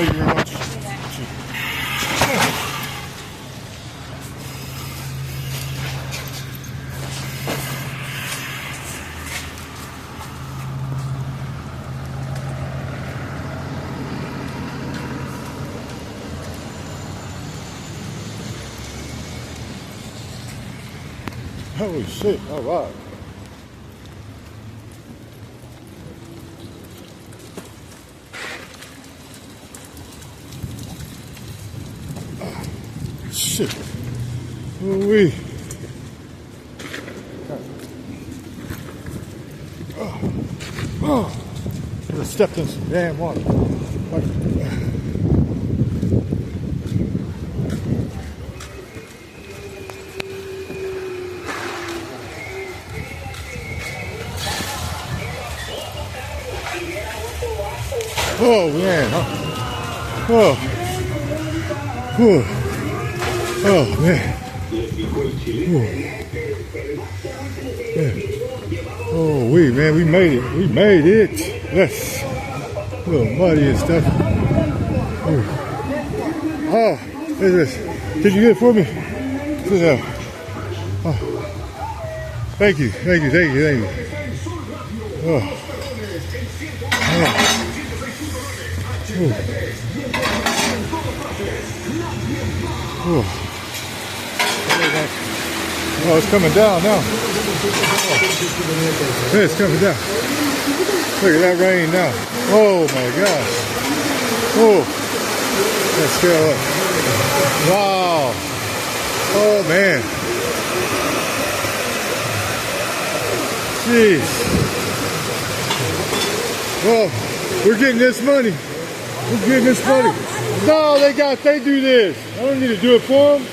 Thank you very much. Holy shit, all right. Shit. Ooh-wee. Oh. I just stepped in some damn water. Oh man. Oh. Oh. Oh man. Oh man, we made it. We made it. Yes. A little muddy and stuff. Oh, what is this? Did you get it for me? Oh. Thank you. Thank you. Thank you. Thank you. Oh. Oh. Oh, it's coming down now. Oh. Yeah, it's coming down. Look at that rain now. Oh my gosh. Oh. Let's scale up. Wow. Oh man. Jeez. Well, we're getting this money. We're getting this money. No, they do this. I don't need to do it for them.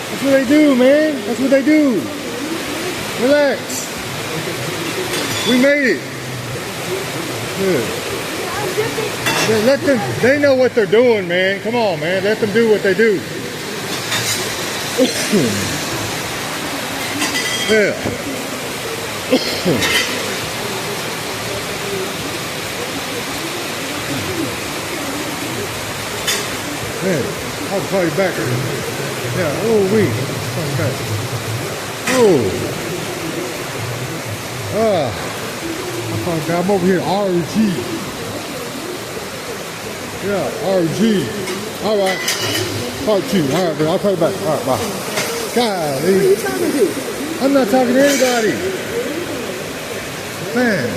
That's what they do, man. That's what they do. Relax. We made it. Yeah. Let them, they know what they're doing, man. Come on, man. Let them do what they do. Yeah. Man, I'll call you back. Yeah, oh, call you back. Oh. I'll call you back. I'm over here, RG. Yeah, RG. All right. Part 2. All right, bro. I'll call you back. All right, bye. Golly. Who are you talking to? I'm not talking to anybody. Man.